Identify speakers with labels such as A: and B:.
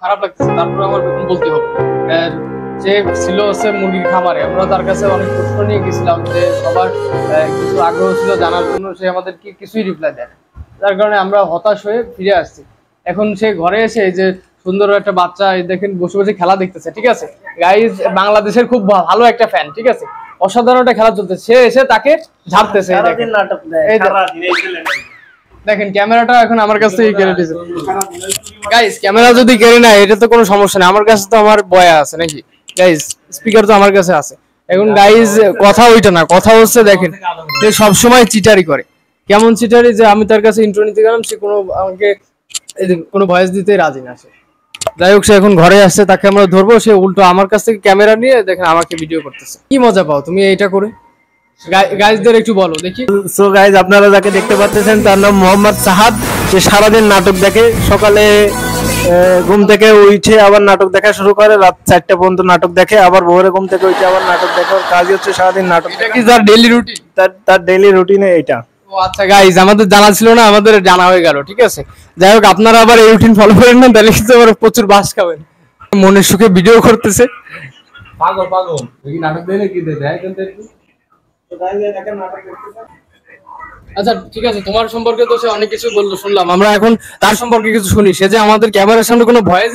A: খারাপ লাগতেছে, তারপরে আমার এখন বলতে হবে। যে ছিল হচ্ছে মুরগির খামারে, আমরা তার কাছে অনেক প্রশ্ন নিয়ে গেছিলাম যে সবার কিছু আগ্রহ ছিল জানার জন্য, সে আমাদেরকে কিছুই রিপ্লাই দেয় না। যার কারণে আমরা হতাশ হয়ে ফিরে আসছি। এখন সে ঘরে এসে যে সুন্দর একটা বাচ্চা দেখেন বসে বসে খেলা দেখতেছে, ঠিক আছে গাইজ, বাংলাদেশের খুব ভালো একটা ফ্যান, ঠিক আছে, অসাধারণ একটা খেলা চলতেছে, সে এসে তাকে ঝাড়তেছে। দেখেন ক্যামেরাটা এখন আমার কাছ থেকে কেড়ে দিয়েছে গাইজ, ক্যামেরা যদি কেড়ে নেয় এটা তো কোনো সমস্যা নেই, আমার কাছে তো আমার বয়া আছে নাকি গাইজ, স্পিকার তো আমার কাছে আছে। এখন গাইজ কথা ওইটা না, কথা হচ্ছে দেখেন সে সবসময় চিটারি করে। কেমন চিটারি, যে আমি তার কাছে ইন্ট্রো নিতে গেলাম, সে কোনো আমাকে কোনো ভয়েস দিতে রাজি না। সে যাই হোক, সে এখন ঘরে আসছে, তাকে আমরা ধরবো, সে উল্টো আমার কাছ থেকে ক্যামেরা নিয়ে দেখেন আমাকে ভিডিও করতেছে। কি মজা পাও তুমি এইটা করে? গাইজদের একটু বলো দেখি।
B: সো গাইজ, আপনারা যাকে দেখতে পাচ্ছেন তার নাম মোহাম্মদ সাহাদ। সে সারাদিন নাটক দেখে, সকালে ঘুম থেকে উঠে আবার নাটক দেখা শুরু করে, রাত 4টা পর্যন্ত নাটক দেখে, আবার ভোরে ঘুম থেকে উঠে আবার নাটক দেখে। ওর কাজই হচ্ছে সারাদিন নাটক।
A: এটা কি তার ডেইলি রুটিন?
B: তার ডেইলি রুটিনে এটা।
A: ও আচ্ছা গাইজ, আমাদের জানা ছিল না, আমাদের জানা হয়ে গেল, ঠিক আছে। যাই হোক, আপনারা আবার এই রুটিন ফলো করেন না, তাহলে কিন্তু আবার প্রচুর বাস খাবেন। মনের সুখে ভিডিও করতেছে, পাগল পাগল নাটক দেয় কি দেয়। আচ্ছা ঠিক আছে, তোমার সম্পর্কে তো সে অনেক কিছু বললো, শুনলাম। আমরা এখন তার সম্পর্কে কিছু শুনি। সে যে আমাদের ক্যামেরার সামনে কোনো ভয়েস